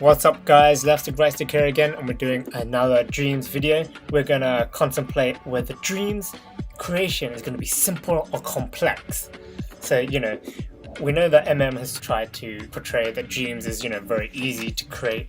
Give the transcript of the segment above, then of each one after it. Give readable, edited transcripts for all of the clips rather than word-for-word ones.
What's up guys, leftstickrightstick here again, and we're doing another Dreams video. We're gonna contemplate whether Dreams creation is gonna be simple or complex. So, we know that has tried to portray that Dreams is, very easy to create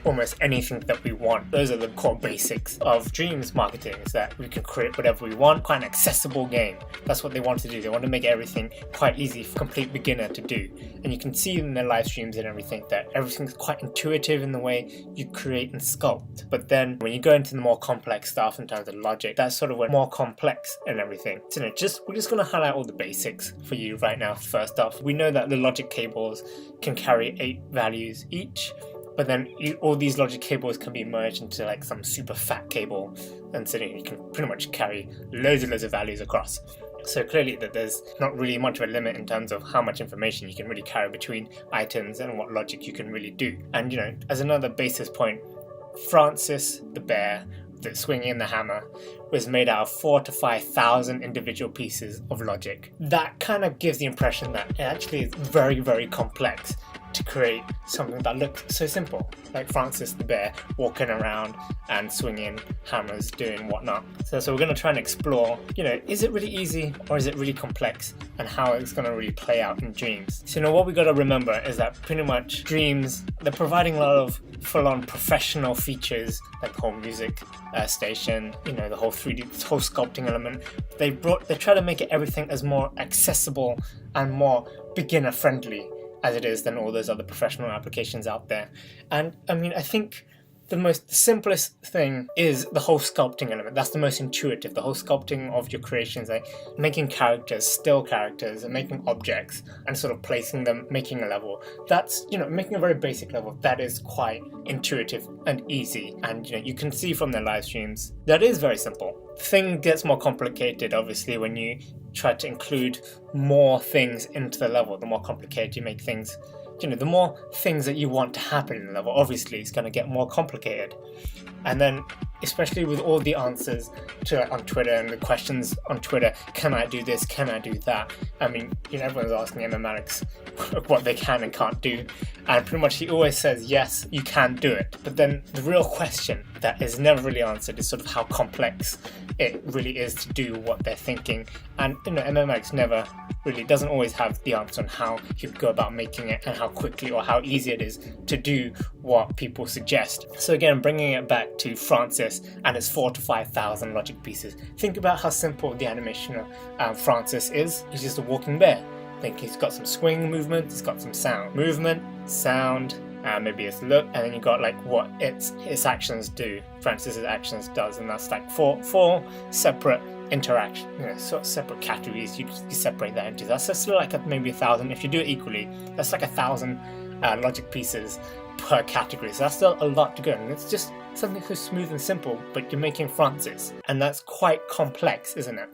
almost anything that we want. Those are the core basics of Dreams marketing, is that we can create whatever we want, quite an accessible game. That's what they want to do. They want to make everything quite easy for a complete beginner to do. And you can see in their live streams and everything that everything's quite intuitive in the way you create and sculpt. But then when you go into the more complex stuff in terms of logic, that's sort of when more complex and everything. So we're just going to highlight all the basics for you right now. First off, we know that the logic cables can carry 8 values each, but then all these logic cables can be merged into like some super fat cable, and so you can pretty much carry loads of values across. So clearly that there's not really much of a limit in terms of how much information you can really carry between items and what logic you can really do. And as another basis point, Francis the bear that's swinging the hammer was made out of 4,000 to 5,000 individual pieces of logic. That kind of gives the impression that it actually is very, very complex to create something that looks so simple, like Francis the bear walking around and swinging hammers, doing whatnot. So we're going to try and explore, is it really easy or is it really complex, and how it's going to really play out in Dreams. So what we got to remember is that pretty much Dreams, they're providing a lot of full-on professional features, like the whole music station, the whole 3D, this whole sculpting element. They try to make it everything as more accessible and more beginner friendly as it is than all those other professional applications out there. And I think the simplest thing is the whole sculpting element. That's the most intuitive. The whole sculpting of your creations, like making characters, still characters, and making objects and sort of placing them, making a level. That's, making a very basic level. That is quite intuitive and easy. And, you can see from their live streams that is very simple. The thing gets more complicated, obviously, when you try to include more things into the level. The more complicated you make things, the more things that you want to happen in the level, obviously it's going to get more complicated. And then, especially with all the answers on Twitter and the questions on Twitter, can I do this, can I do that? Everyone's asking Alex what they can and can't do, and pretty much he always says, yes, you can do it. But then the real question that is never really answered is sort of how complex it really is to do what they're thinking. And Alex never really doesn't always have the answer on how he would go about making it and how quickly or how easy it is to do what people suggest. So again, bringing it back to Francis and its 4,000 to 5,000 logic pieces. Think about how simple the animation of Francis is. He's just a walking bear. I think he's got some swing movement, he's got some sound. Movement, sound, maybe its look, and then you got like what its actions do. Francis's actions does, and that's like four separate interaction, sort of separate categories. You separate that into. That's just like maybe 1,000. If you do it equally, that's like 1,000 logic pieces per category. So that's still a lot to go, and it's just something so smooth and simple. But you're making Francis, and that's quite complex, isn't it?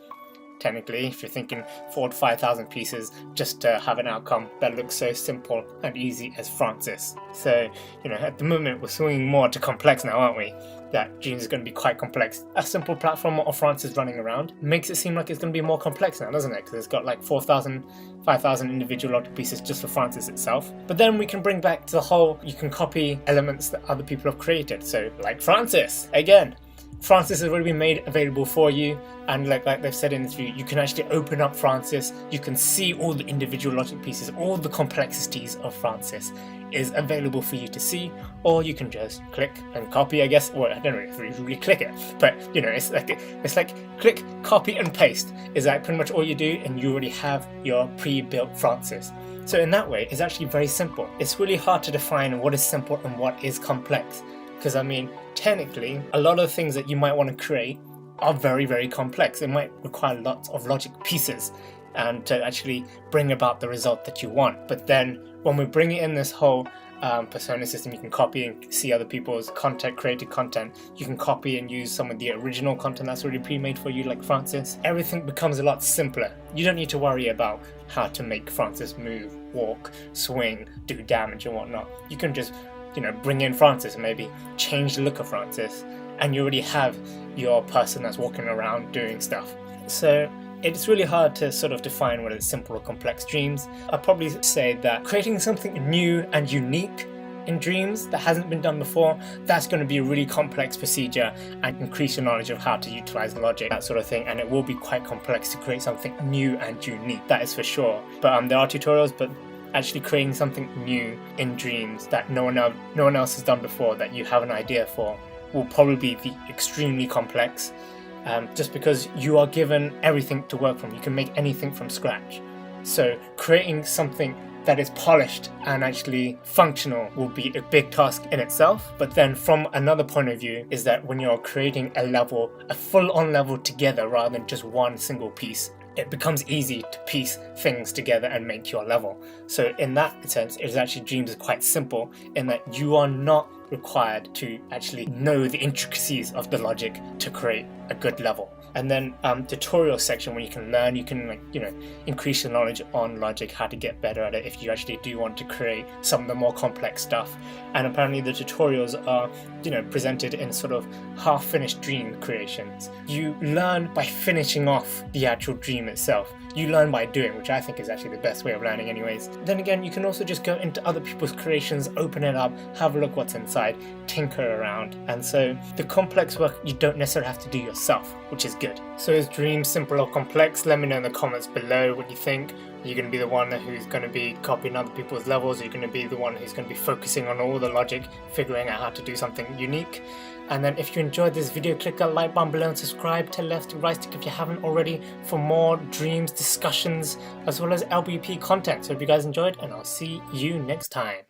Technically, if you're thinking 4,000 to 5,000 pieces just to have an outcome that looks so simple and easy as Francis. So, at the moment we're swinging more to complex now, aren't we? That Dreams is going to be quite complex. A simple platform of Francis running around makes it seem like it's going to be more complex now, doesn't it? Because it's got like 4,000, 5,000 individual logic pieces just for Francis itself. But then we can bring back to the whole, you can copy elements that other people have created. So like Francis, again. Francis has already been made available for you, and like they've said in this video, you can actually open up Francis, you can see all the individual logic pieces, all the complexities of Francis is available for you to see, or you can just click and copy, I guess. Well, I don't know if you really click it, but it's like click, copy and paste is like pretty much all you do, and you already have your pre-built Francis. So in that way, it's actually very simple. It's really hard to define what is simple and what is complex. Because technically, a lot of things that you might want to create are very, very complex. It might require lots of logic pieces and to actually bring about the result that you want. But then when we bring it in this whole persona system, you can copy and see other people's created content. You can copy and use some of the original content that's already pre-made for you, like Francis. Everything becomes a lot simpler. You don't need to worry about how to make Francis move, walk, swing, do damage and whatnot. You can just bring in Francis and maybe change the look of Francis, and you already have your person that's walking around doing stuff. So it's really hard to sort of define whether it's simple or complex Dreams. I'd probably say that creating something new and unique in Dreams that hasn't been done before, that's going to be a really complex procedure and increase your knowledge of how to utilize logic, that sort of thing, and it will be quite complex to create something new and unique, that is for sure. But there are tutorials, but actually creating something new in Dreams that no one else has done before, that you have an idea for, will probably be extremely complex, just because you are given everything to work from. You can make anything from scratch. So creating something that is polished and actually functional will be a big task in itself. But then from another point of view is that when you're creating a level, a full-on level together rather than just one single piece, it becomes easy to piece things together and make your level. So in that sense, it's actually Dreams is quite simple in that you are not required to actually know the intricacies of the logic to create a good level. And then tutorial section where you can learn, you can increase your knowledge on logic, how to get better at it if you actually do want to create some of the more complex stuff. And apparently the tutorials are presented in sort of half-finished dream creations. You learn by finishing off the actual dream itself. You learn by doing, which I think is actually the best way of learning anyways. Then again, you can also just go into other people's creations, open it up, have a look what's inside, tinker around. And so the complex work you don't necessarily have to do yourself, which is good. So is Dreams simple or complex? Let me know in the comments below what you think. Are you going to be the one who's going to be copying other people's levels? Are you going to be the one who's going to be focusing on all the logic, figuring out how to do something unique? And then if you enjoyed this video, click that like button below and subscribe to Left to Right Stick if you haven't already for more Dreams discussions as well as LBP content. So hope you guys enjoyed, and I'll see you next time.